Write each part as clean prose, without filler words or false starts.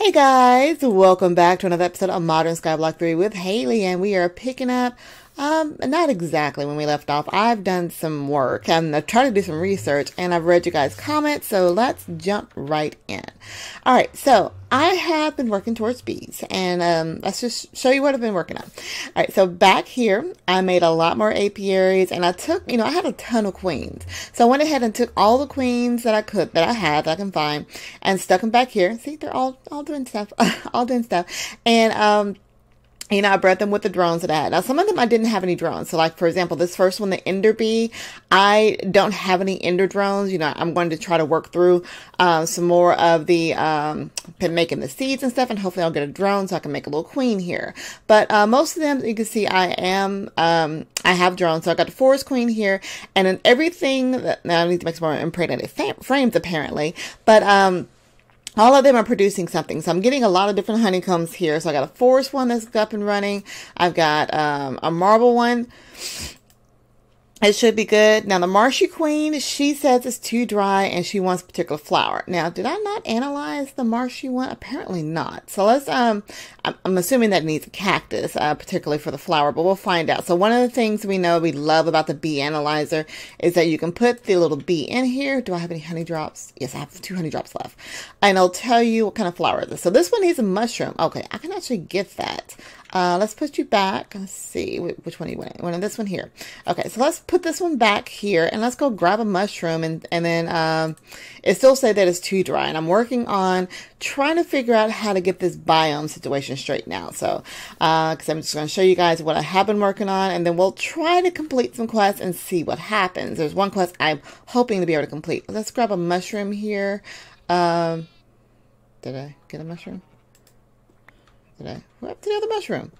Hey guys, welcome back to another episode of Modern Skyblock 3 with Haliee, and we are picking up, not exactly when we left off. I've done some work and I've tried to do some research and I've read you guys' comments, so let's jump right in. Alright, so I have been working towards bees and let's just show you what I've been working on. Alright, so back here, I made a lot more apiaries and I took, I had a ton of queens. So I went ahead and took all the queens that I can find, and stuck them back here. See, they're all doing stuff, all doing stuff. And, I bred them with the drones that I had. Now, some of them I didn't have any drones. So, like, for example, this first one, the Ender Bee, I don't have any Ender drones. I'm going to try to work through some more of the, making the seeds and stuff, and hopefully I'll get a drone so I can make a little queen here. But most of them, you can see I have drones. So I got the forest queen here, and then everything that, now I need to make some more impregnated frames apparently, but, all of them are producing something. So I'm getting a lot of different honeycombs here. So I got a forest one that's up and running. I've got a marble one. It should be good. Now the marshy queen, she says it's too dry and she wants a particular flower. Now, did I not analyze the marshy one? Apparently not. So let's, I'm assuming that it needs a cactus, particularly for the flower, but we'll find out. So one of the things we love about the bee analyzer is that you can put the little bee in here. Do I have any honey drops? Yes, I have 2 honey drops left. And it'll tell you what kind of flower it is. So this one needs a mushroom. Okay, I can actually get that. Let's put you back. Let's see which one you want. One of this one here. Okay, so let's put this one back here and let's go grab a mushroom, and then it still say that it's too dry, and I'm working on trying to figure out how to get this biome situation straight now. So because I'm just going to show you guys what I have been working on, and then we'll try to complete some quests and see what happens. There's one quest I'm hoping to be able to complete. Let's grab a mushroom here. Did I get a mushroom? What happened to the other mushroom?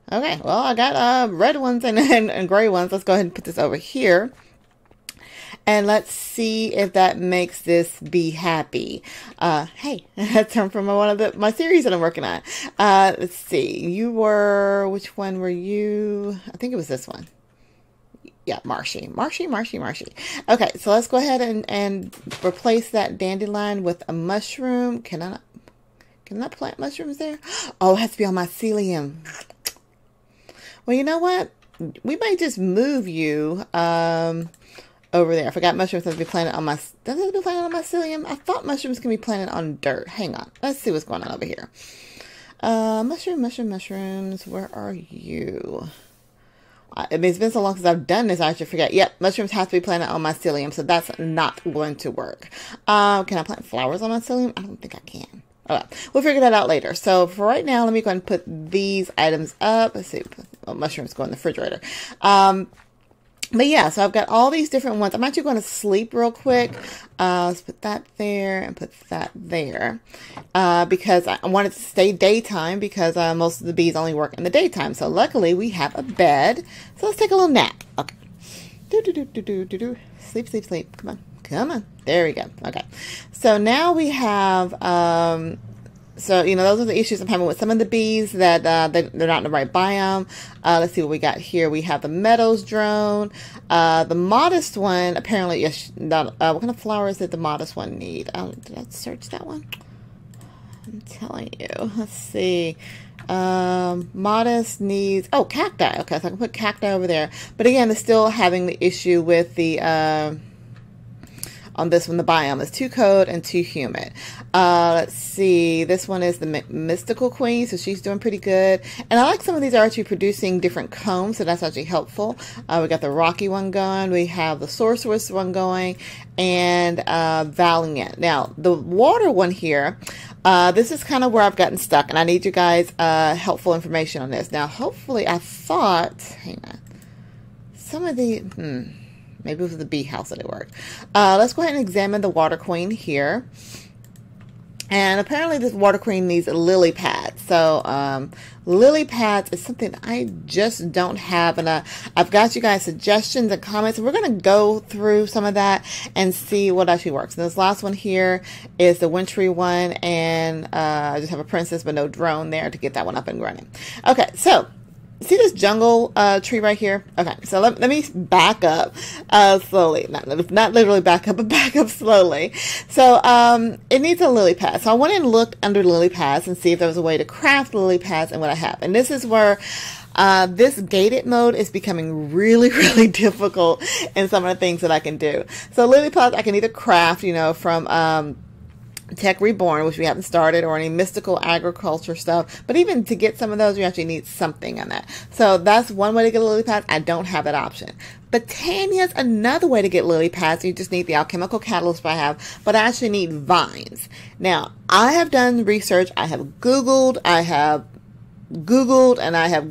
Okay, well, I got red ones and gray ones. Let's go ahead and put this over here. And let's see if that makes this bee happy. Hey, that's from one of my series that I'm working on. Let's see. Which one were you? I think it was this one. Yeah, Marshy. Okay, so let's go ahead and replace that dandelion with a mushroom. Can I plant mushrooms there? Oh, it has to be on mycelium. Well, you know what? We might just move you over there. I forgot mushrooms have to be planted on does it have to be planted on mycelium? I thought mushrooms can be planted on dirt. Hang on. Let's see what's going on over here. Mushrooms. Where are you? I mean, it's been so long since I've done this, I actually forget. Yep, mushrooms have to be planted on mycelium, so that's not going to work. Can I plant flowers on mycelium? I don't think I can. Okay, we'll figure that out later. So for right now, let me go ahead and put these items up. Let's see. Oh, mushrooms go in the refrigerator. But yeah, so I've got all these different ones. I'm actually going to sleep real quick. Let's put that there and put that there. Because I wanted to stay daytime, because most of the bees only work in the daytime. So luckily we have a bed. So let's take a little nap. Okay. Sleep. Come on. There we go. Okay. So now we have, so, those are the issues I'm having with some of the bees, that they're not in the right biome. Let's see what we got here. We have the Meadows drone. The modest one, apparently, yes, what kind of flowers did the modest one need? Did I search that one? I'm telling you. Let's see. Modest needs, cacti. Okay, so I can put cacti over there. But again, they're still having the issue with the, on this one, the biome is too cold and too humid. Let's see. This one is the Mystical Queen, so she's doing pretty good. And I like some of these are actually producing different combs, so that's actually helpful. We got the Rocky one going. We have the Sorceress one going, and Valiant. Now, the water one here, this is kind of where I've gotten stuck, and I need you guys helpful information on this. Now, hopefully, hang on. Some of the, maybe it was the bee house that it worked. Let's go ahead and examine the water queen here. And apparently this water queen needs a lily pad. So lily pads is something I just don't have. And I've got you guys suggestions and comments. And we're going to go through some of that and see what actually works. And this last one here is the wintry one. And I just have a princess but no drone there to get that one up and running. Okay, so see this jungle tree right here? Okay, so let me back up slowly. Not literally back up, but back up slowly. So it needs a lily pad. So I went and looked under lily pads and see if there was a way to craft lily pads and what I have. And this is where this gated mode is becoming really, really difficult in some of the things that I can do. So lily pads I can either craft, you know, from Tech Reborn, which we haven't started, or any mystical agriculture stuff. But even to get some of those, you actually need something on that. So that's one way to get a lily pad. I don't have that option. Botania's another way to get lily pads. You just need the alchemical catalyst I have, but I actually need vines. Now, I have done research. I have Googled, and I have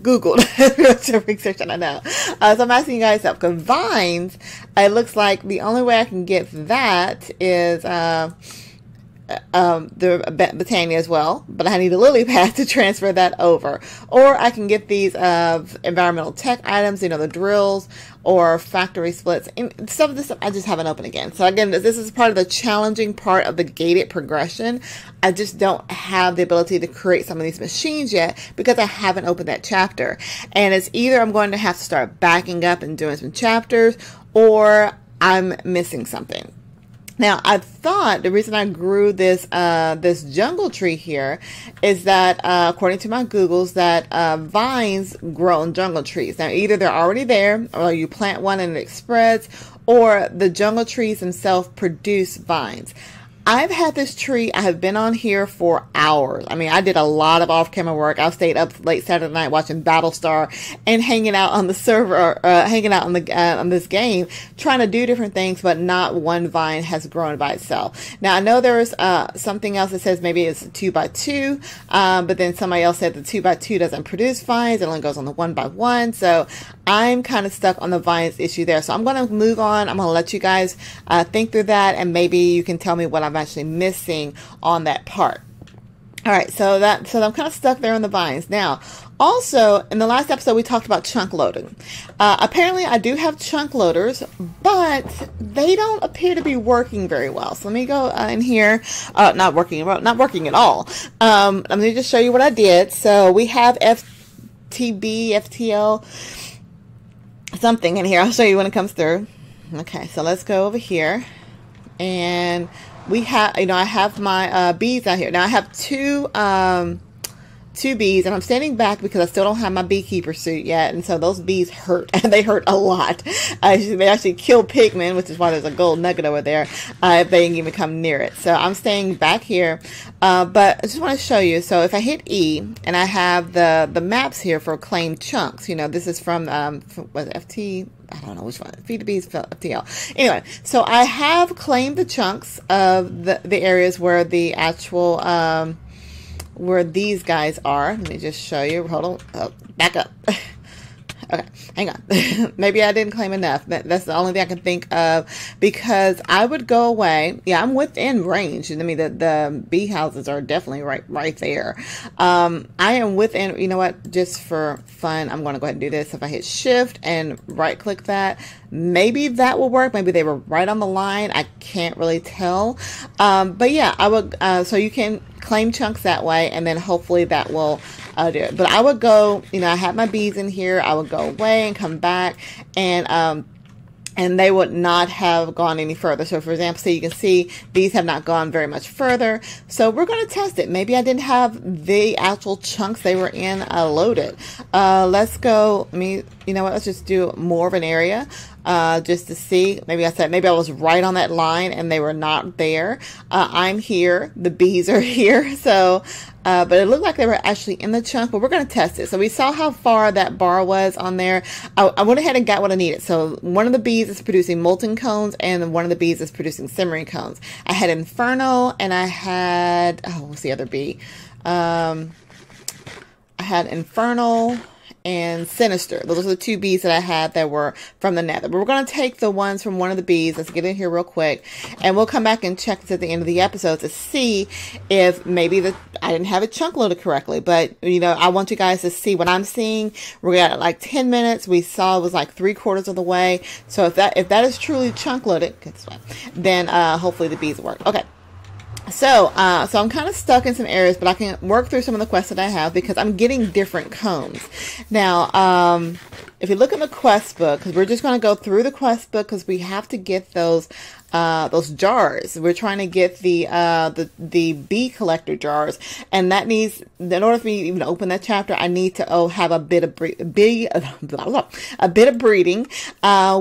Googled research, and I know. So I'm asking you guys up, because vines, it looks like the only way I can get that is the Botania as well, but I need a lily pad to transfer that over. Or I can get these environmental tech items, you know, the drills or factory splits. And some of this stuff I just haven't opened again. So again, this is part of the challenging part of the gated progression. I just don't have the ability to create some of these machines yet because I haven't opened that chapter. And it's either I'm going to have to start backing up and doing some chapters, or I'm missing something. Now, I thought the reason I grew this this jungle tree here is that, according to my Googles, that vines grow on jungle trees. Now, either they're already there, or you plant one and it spreads, or the jungle trees themselves produce vines. I've had this tree, I have been on here for hours. I mean, I did a lot of off-camera work. I stayed up late Saturday night watching Battlestar and hanging out on the server, hanging out on the on this game, trying to do different things, but not one vine has grown by itself. Now, I know there's something else that says maybe it's a 2x2, but then somebody else said the 2x2 doesn't produce vines, it only goes on the 1x1. So I'm kind of stuck on the vines issue there. So I'm going to move on. I'm going to let you guys think through that, and maybe you can tell me what I'm actually missing on that part. All right, so I'm kind of stuck there on the vines. Now, also, in the last episode, we talked about chunk loading. Apparently, I do have chunk loaders, but they don't appear to be working very well. So let me go in here. Not working at all. Let me just show you what I did. So we have FTB, FTL, something in here. I'll show you when it comes through. Okay, so let's go over here, and we have, you know, I have my bees out here. Now I have two bees, and I'm standing back because I still don't have my beekeeper suit yet, and so those bees hurt, and they hurt a lot. They actually kill pigmen, which is why there's a gold nugget over there, if they can even come near it. So I'm staying back here, but I just want to show you. So if I hit E, and I have the maps here for claimed chunks. You know, this is from what, FT, I don't know which one. Feed the Bees, FTL. Anyway, so I have claimed the chunks of the areas where the actual where these guys are. Let me just show you. Hold on. Oh, back up. Okay, hang on. Maybe I didn't claim enough. That's the only thing I can think of, because I would go away. Yeah, I'm within range. I mean, the bee houses are definitely right there. I am within, you know what, just for fun, I'm going to go ahead and do this. If I hit shift and right click that, maybe that will work. Maybe they were right on the line. I can't really tell. But yeah, I would, so you can claim chunks that way, and then hopefully that will do it. But I would go, you know, I have my bees in here. I would go away and come back, and they would not have gone any further. So for example, so you can see these have not gone very much further. So we're going to test it. Maybe I didn't have the actual chunks they were in loaded. Let's go, you know what, let's just do more of an area. Just to see, maybe I was right on that line and they were not there. I'm here, the bees are here, so but it looked like they were actually in the chunk, but we're going to test it. So we saw how far that bar was on there. I went ahead and got what I needed. So one of the bees is producing molten cones, and one of the bees is producing simmering cones. I had Inferno, and I had, what's the other bee? I had Infernal and Sinister. Those are the two bees that I had that were from the nether. But we're going to take the ones from one of the bees. Let's get in here real quick, and we'll come back and check this at the end of the episode to see if maybe I didn't have it chunk loaded correctly. But, you know, I want you guys to see what I'm seeing. We're at like 10 minutes. We saw it was like 3/4 of the way. So if that is truly chunk loaded, then hopefully the bees work. Okay. So I'm kind of stuck in some areas, but I can work through some of the quests that I have because I'm getting different combs. Now, if you look in the quest book, because we're just going to go through the quest book because we have to get those jars. We're trying to get the bee collector jars, and that needs, in order for me to even open that chapter, I need to have a bit of breeding,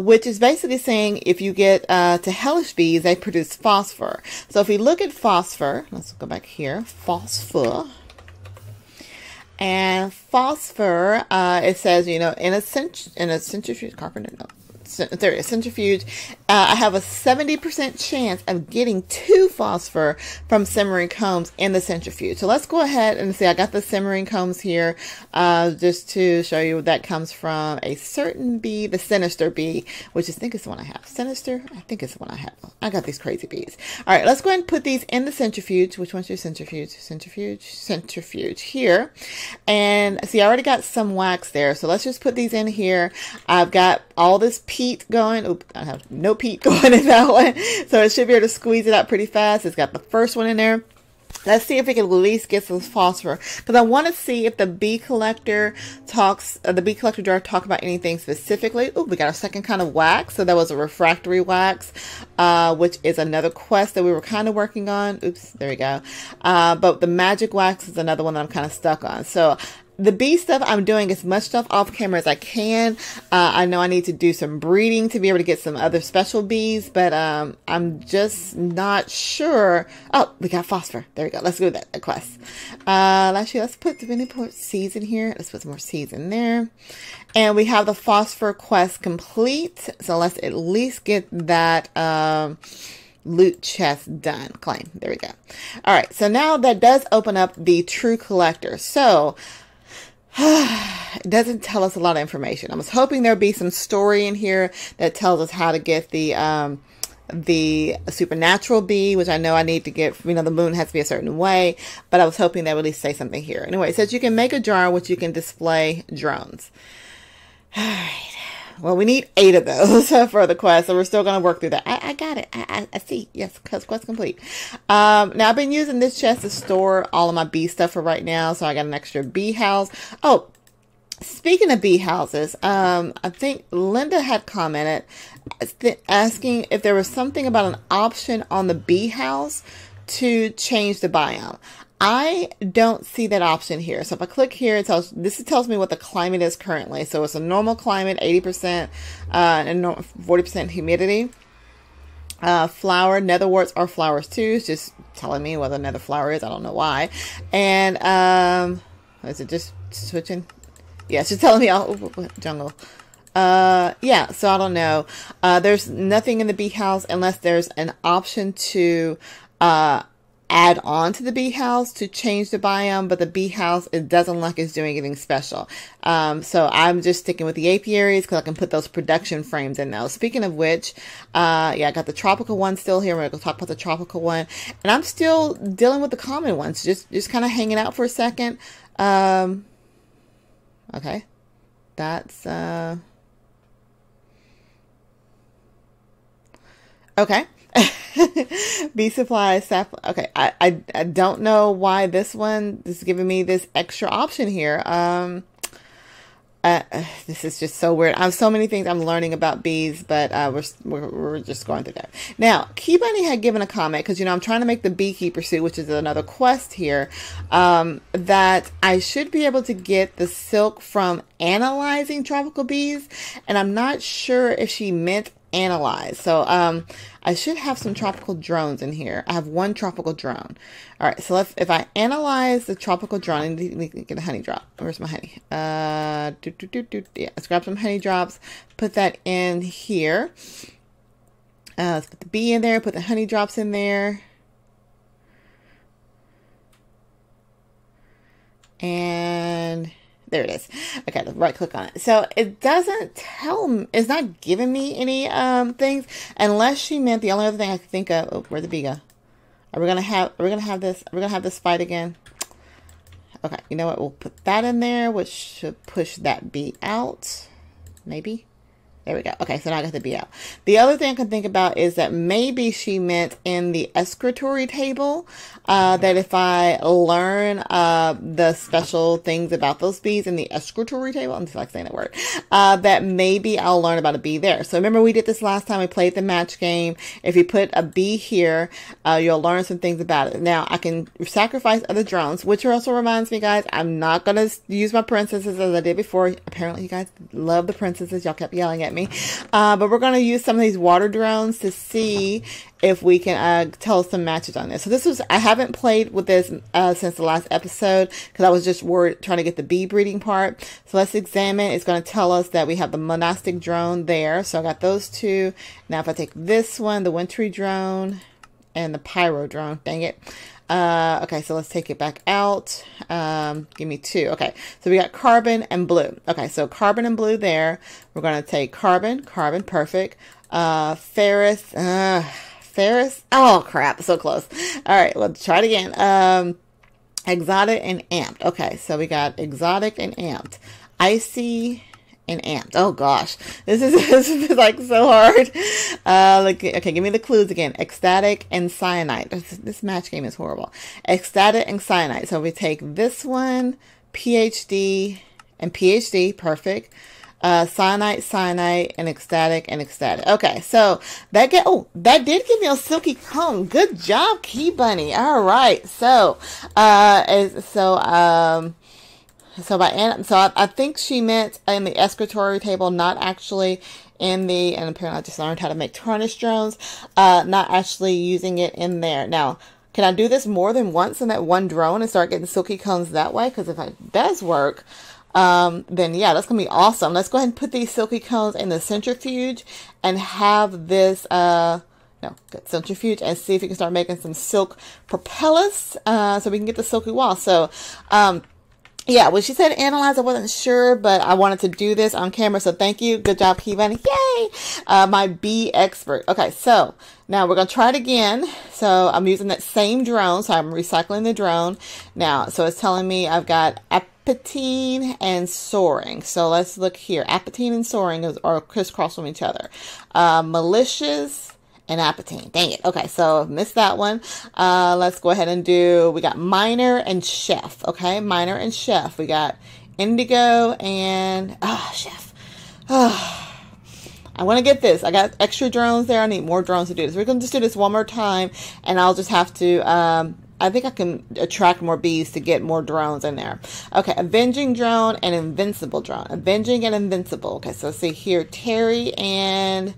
which is basically saying if you get to hellish bees, they produce phosphor. So if we look at phosphor, let's go back here, phosphor. And phosphor, it says, you know, in a centrifuge, carpenter, no, there is centrifuge, I have a 70% chance of getting 2 phosphor from simmering combs in the centrifuge. So let's go ahead and see. I got the simmering combs here, just to show you that comes from a certain bee, the sinister bee, which I think is the one I have. Sinister, I think it's the one I have. I got these crazy bees. All right, let's go ahead and put these in the centrifuge. Which one's your centrifuge? Centrifuge here. And see, I already got some wax there. So let's just put these in here. I've got all this peat going. Oop, I have no peat going in that one. So it should be able to squeeze it out pretty fast. It's got the first one in there. Let's see if we can at least get some phosphor, because I want to see if the bee collector talks, the bee collector jar talk about anything specifically. Oh, we got a second kind of wax. So that was a refractory wax, which is another quest that we were kind of working on. Oops, there we go. But the magic wax is another one that I'm kind of stuck on. So the bee stuff, I'm doing as much stuff off camera as I can. I know I need to do some breeding to be able to get some other special bees, but I'm just not sure. Oh, we got phosphor. There we go. Let's go with that quest. Actually, let's put seeds in here. Let's put some more seeds in there. And we have the phosphor quest complete. So let's at least get that loot chest done. Claim. There we go. All right. So now that does open up the true collector. So it doesn't tell us a lot of information. I was hoping there'd be some story in here that tells us how to get the supernatural bee, which I know I need to get. You know, the moon has to be a certain way, but I was hoping they would at least say something here. Anyway, it says you can make a jar which you can display drones. All right. Well, we need 8 of those for the quest, so we're still going to work through that. I got it. I see. Yes, quest complete. Now, I've been using this chest to store all of my bee stuff for right now, so I got an extra bee house. Oh, speaking of bee houses, I think Linda had commented asking if there was something about an option on the bee house to change the biome. I don't see that option here. So if I click here, it tells me what the climate is currently. So it's a normal climate, 80%, and 40% humidity. Flower, netherworts are flowers too. It's just telling me what the nether flower is. I don't know why. And is it just switching? Yeah, it's just telling me jungle. Yeah, so I don't know. There's nothing in the bee house unless there's an option to add on to the bee house to change the biome, but the bee house, it doesn't look like it's doing anything special. So I'm just sticking with the apiaries because I can put those production frames in now. Speaking of which, yeah, I got the tropical one still here. We're going to talk about the tropical one, and I'm still dealing with the common ones, just kind of hanging out for a second. Okay, that's okay. Bee supply, sap. Okay, I don't know why this one is giving me this extra option here. This is just so weird. I have so many things I'm learning about bees, but we're just going through that. Now, Kebunny had given a comment because, you know, I'm trying to make the beekeeper suit, which is another quest here, that I should be able to get the silk from analyzing tropical bees, and I'm not sure if she meant analyze. So I should have some tropical drones in here. I have 1 tropical drone. All right, so if I analyze the tropical drone, I need to get a honey drop. Where's my honey? Yeah, let's grab some honey drops, put that in here. Let's put the bee in there, put the honey drops in there. And there it is. Okay, let's right click on it. So it doesn't tell, it's not giving me any things, unless she meant the only other thing I could think of. Oh, where'd the bee go? Are we gonna have this fight again? Okay, you know what? We'll put that in there, which should push that bee out. Maybe. There we go. Okay, so now I got the B out. The other thing I can think about is that maybe she meant in the escritoire table that if I learn the special things about those bees in the escritoire table, I'm just like saying that word, that maybe I'll learn about a bee there. So remember we did this last time we played the match game. If you put a bee here, you'll learn some things about it. Now I can sacrifice other drones, which also reminds me, guys, I'm not going to use my princesses as I did before. Apparently you guys love the princesses. Y'all kept yelling at me. But we're going to use some of these water drones to see if we can tell some matches on this. So this was, I haven't played with this since the last episode because I was just worried trying to get the bee breeding part. So let's examine. It's going to tell us that we have the monastic drone there. So I got those two. Now if I take this one, the wintry drone and the pyro drone, dang it. Okay, so let's take it back out. Give me two. Okay, so we got carbon and blue. Okay, so carbon and blue there. We're going to take carbon, perfect. Ferrous, ferrous. Oh, crap, so close. All right, let's try it again. Exotic and amped. Okay, so we got exotic and amped. Icy and amped. Oh gosh, this is like so hard. Okay, give me the clues again. Ecstatic and cyanide. This match game is horrible. Ecstatic and cyanide. So we take this one, PhD and PhD, perfect. Cyanide, and ecstatic. Okay, so that did give me a silky comb. Good job, Kebunny. All right, so I think she meant in the escritoire table, not actually in the, and apparently I just learned how to make tarnish drones, not actually using it in there. Now, can I do this more than once in that one drone and start getting silky cones that way? Because if it does work, then yeah, that's gonna be awesome. Let's go ahead and put these silky cones in the centrifuge and have this, centrifuge, and see if we can start making some silk propellers, so we can get the silky wall. So, yeah, when she said analyze, I wasn't sure, but I wanted to do this on camera, so thank you. Good job, Kebunny. Yay! My bee expert. Okay, so now we're going to try it again. So I'm using that same drone, so I'm recycling the drone. Now, so it's telling me I've got apatine and soaring. So let's look here. Apatine and soaring are crisscross from each other. Malicious and apatine. Dang it. Okay, so missed that one. Let's go ahead and we got minor and chef. Okay, minor and chef. We got indigo and chef. I want to get this. I got extra drones there. I need more drones to do this. We're going to just do this one more time, and I'll just have to I think I can attract more bees to get more drones in there. Okay, avenging drone and invincible drone. Avenging and invincible. Okay, so let's see here. Terry and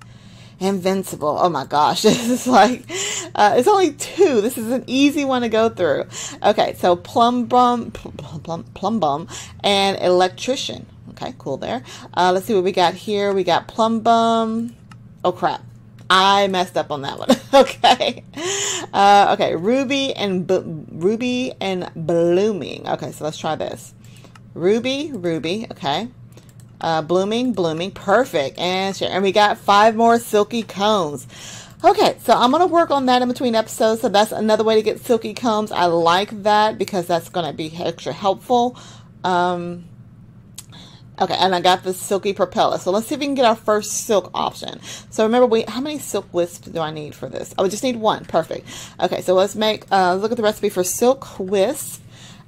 invincible. Oh my gosh, this is like, it's only two. This is an easy one to go through. Okay, so plum bum and electrician. Okay, cool there. Let's see what we got here. We got plum bum. Oh crap, I messed up on that one. Okay. Okay, ruby and blooming. Okay, so let's try this. Ruby. Okay. Blooming, perfect, and we got 5 more silky combs. Okay, so I'm gonna work on that in between episodes. So that's another way to get silky combs. I like that because that's gonna be extra helpful. Okay, and I got the silky propeller. So let's see if we can get our first silk option. So remember, how many silk wisps do I need for this? Oh, we just need 1. Perfect. Okay, so let's look at the recipe for silk wisp,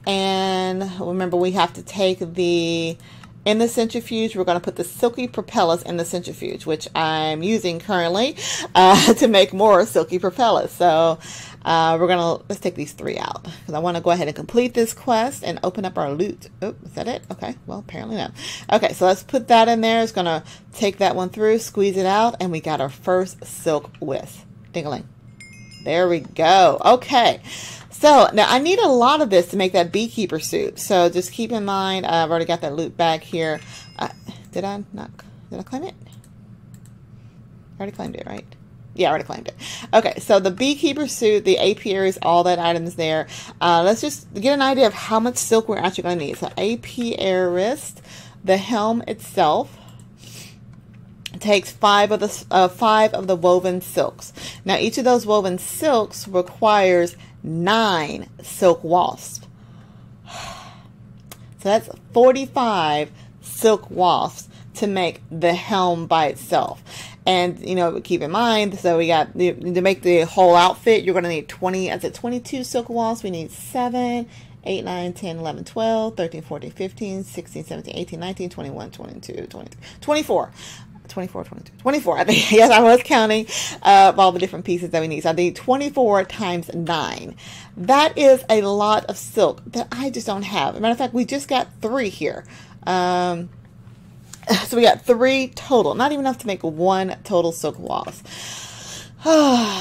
and remember we have to take in the centrifuge, we're going to put the silky propellers in the centrifuge, which I'm using currently to make more silky propellers. So let's take these 3 out because I want to go ahead and complete this quest and open up our loot. Oh, is that it? Okay, well, apparently not. Okay, so let's put that in there. It's going to take that one through, squeeze it out, and we got our first silk wisp. Ding-a-ling. There we go. Okay. So now I need a lot of this to make that beekeeper suit. So just keep in mind, I've already got that loot bag here. Did I claim it? I already claimed it, right? Yeah, I already claimed it. Okay, so the beekeeper suit, the apiaries, all that items there. Let's just get an idea of how much silk we're actually going to need. So apiarist, the helm itself takes 5 of the woven silks. Now each of those woven silks requires 9 silk wasps. So that's 45 silk wasps to make the helm by itself. And, you know, keep in mind, so we got, to make the whole outfit, you're going to need 22 silk walls. We need 7, 8, 9, 10, 11, 12, 13, 14, 15, 16, 17, 18, 19, 21, 22, 23, 24. 24, I think. Yes, I was counting all the different pieces that we need. So I need 24 times 9. That is a lot of silk that I just don't have. As a matter of fact, we just got 3 here. So we got 3 total. Not even enough to make 1 total silk walls.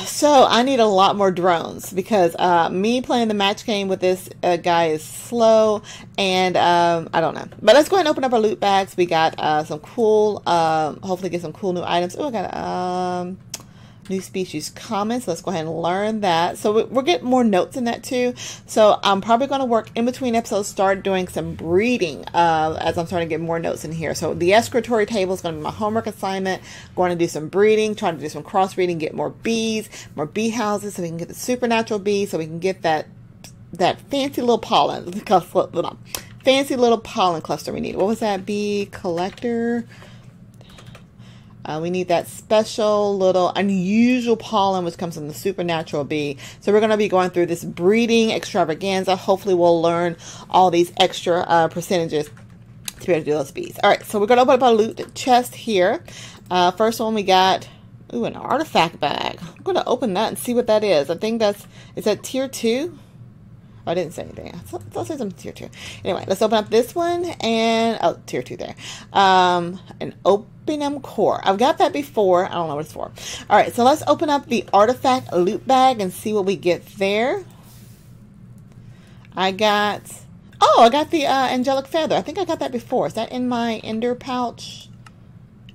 So I need a lot more drones because me playing the match game with this guy is slow, and I don't know. But let's go ahead and open up our loot bags. We got some cool, hopefully get some cool new items. Oh, I got new species common, so let's go ahead and learn that. So we're getting more notes in that too. So I'm probably going to work in between episodes, start doing some breeding as I'm starting to get more notes in here. So the escritoire table is going to be my homework assignment. Going to do some breeding, trying to do some cross breeding, get more bees, more bee houses, so we can get the supernatural bees, so we can get that fancy little pollen, fancy little pollen cluster we need. What was that? Bee collector. We need that special little unusual pollen which comes from the supernatural bee. So we're going to be going through this breeding extravaganza. Hopefully we'll learn all these extra percentages to be able to do those bees. All right, so we're going to open up our loot chest here. First one we got, ooh, an artifact bag. I'm going to open that and see what that is. I think is that tier 2? Oh, I didn't say anything. I'll say something tier 2. Anyway, let's open up this one and, oh, tier 2 there. An opium core. I've got that before. I don't know what it's for. All right, so let's open up the artifact loot bag and see what we get there. I got the angelic feather. I think I got that before. Is that in my ender pouch?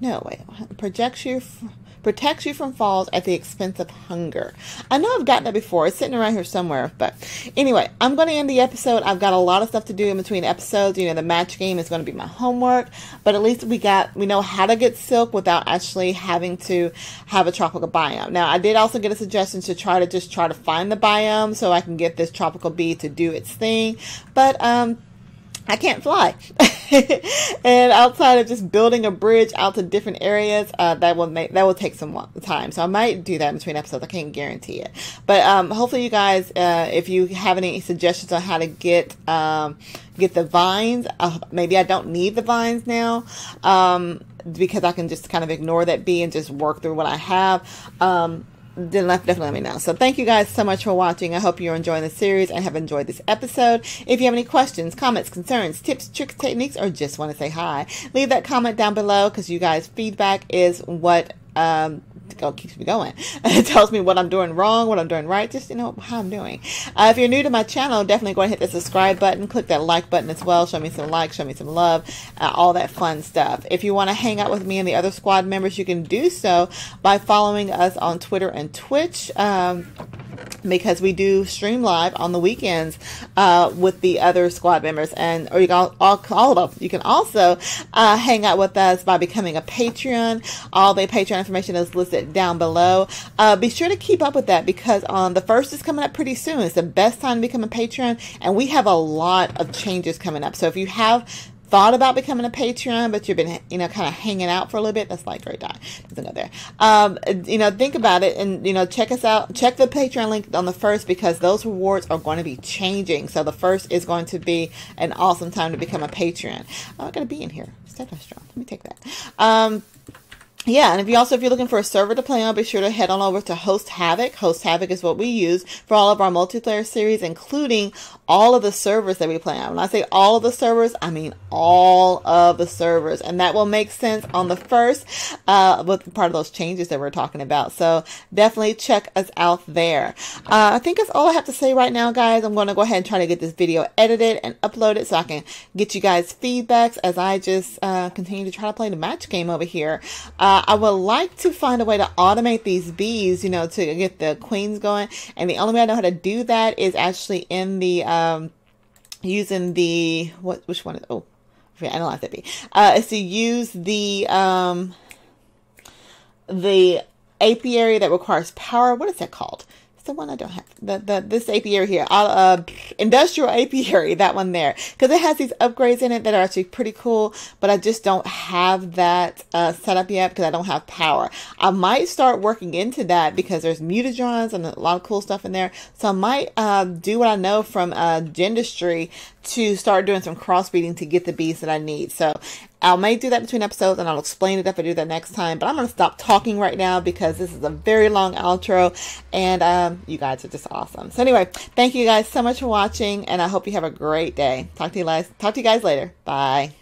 No, wait. Protects you from falls at the expense of hunger. I know I've gotten that before. It's sitting around here somewhere. But anyway, I'm going to end the episode. I've got a lot of stuff to do in between episodes. You know, the match game is going to be my homework. But at least we know how to get silk without actually having to have a tropical biome. Now, I did also get a suggestion to try to find the biome so I can get this tropical bee to do its thing. But I can't fly. And outside of just building a bridge out to different areas, that will take some time. So I might do that in between episodes. I can't guarantee it. But hopefully you guys, if you have any suggestions on how to get the vines, maybe I don't need the vines now, because I can just kind of ignore that bee and just work through what I have. Then definitely let me know. So thank you guys so much for watching. I hope you're enjoying the series and have enjoyed this episode. If you have any questions, comments, concerns, tips, tricks, techniques, or just want to say hi, leave that comment down below, because you guys' feedback is what keeps me going. It tells me what I'm doing wrong, what I'm doing right, just, you know, how I'm doing. If you're new to my channel, definitely go ahead and hit the subscribe button, click that like button as well, show me some likes, show me some love, all that fun stuff. If you want to hang out with me and the other squad members, you can do so by following us on Twitter and Twitch, because we do stream live on the weekends with the other squad members, or you can all of them. You can also hang out with us by becoming a Patreon. All the Patreon information is listed down below. Be sure to keep up with that, because the 1st is coming up pretty soon. It's the best time to become a Patreon, and we have a lot of changes coming up. So if you have thought about becoming a Patreon, but you've been, you know, kind of hanging out for a little bit, that's like great. Doesn't go there. You know, think about it, and, you know, check us out. Check the Patreon link on the 1st, because those rewards are going to be changing. So the 1st is going to be an awesome time to become a Patreon. Oh, I got a bee in here. Step strong. Let me take that. Yeah, and if you're looking for a server to play on, be sure to head on over to Host Havoc. Host Havoc is what we use for all of our multiplayer series, including all of the servers that we play on. When I say all of the servers, I mean all of the servers. And that will make sense on the 1st with part of those changes that we're talking about. So definitely check us out there. I think that's all I have to say right now, guys. I'm going to go ahead and try to get this video edited and uploaded so I can get you guys feedbacks as I just continue to try to play the match game over here. I would like to find a way to automate these bees, you know, to get the queens going. And the only way I know how to do that is actually in the, using the, which one is, oh, I analyze that bee. Is to use the apiary that requires power. What is that called? It's the one I don't have. This apiary here. industrial apiary, that one there, because it has these upgrades in it that are actually pretty cool, but I just don't have that set up yet because I don't have power. I might start working into that because there's mutadrons and a lot of cool stuff in there. So I might do what I know from dentistry to start doing some crossbreeding to get the bees that I need. So I may do that between episodes, and I'll explain it if I do that next time. But I'm going to stop talking right now because this is a very long outro, and you guys are just awesome. So anyway, thank you guys so much for watching, and I hope you have a great day. Talk to you guys later. Bye.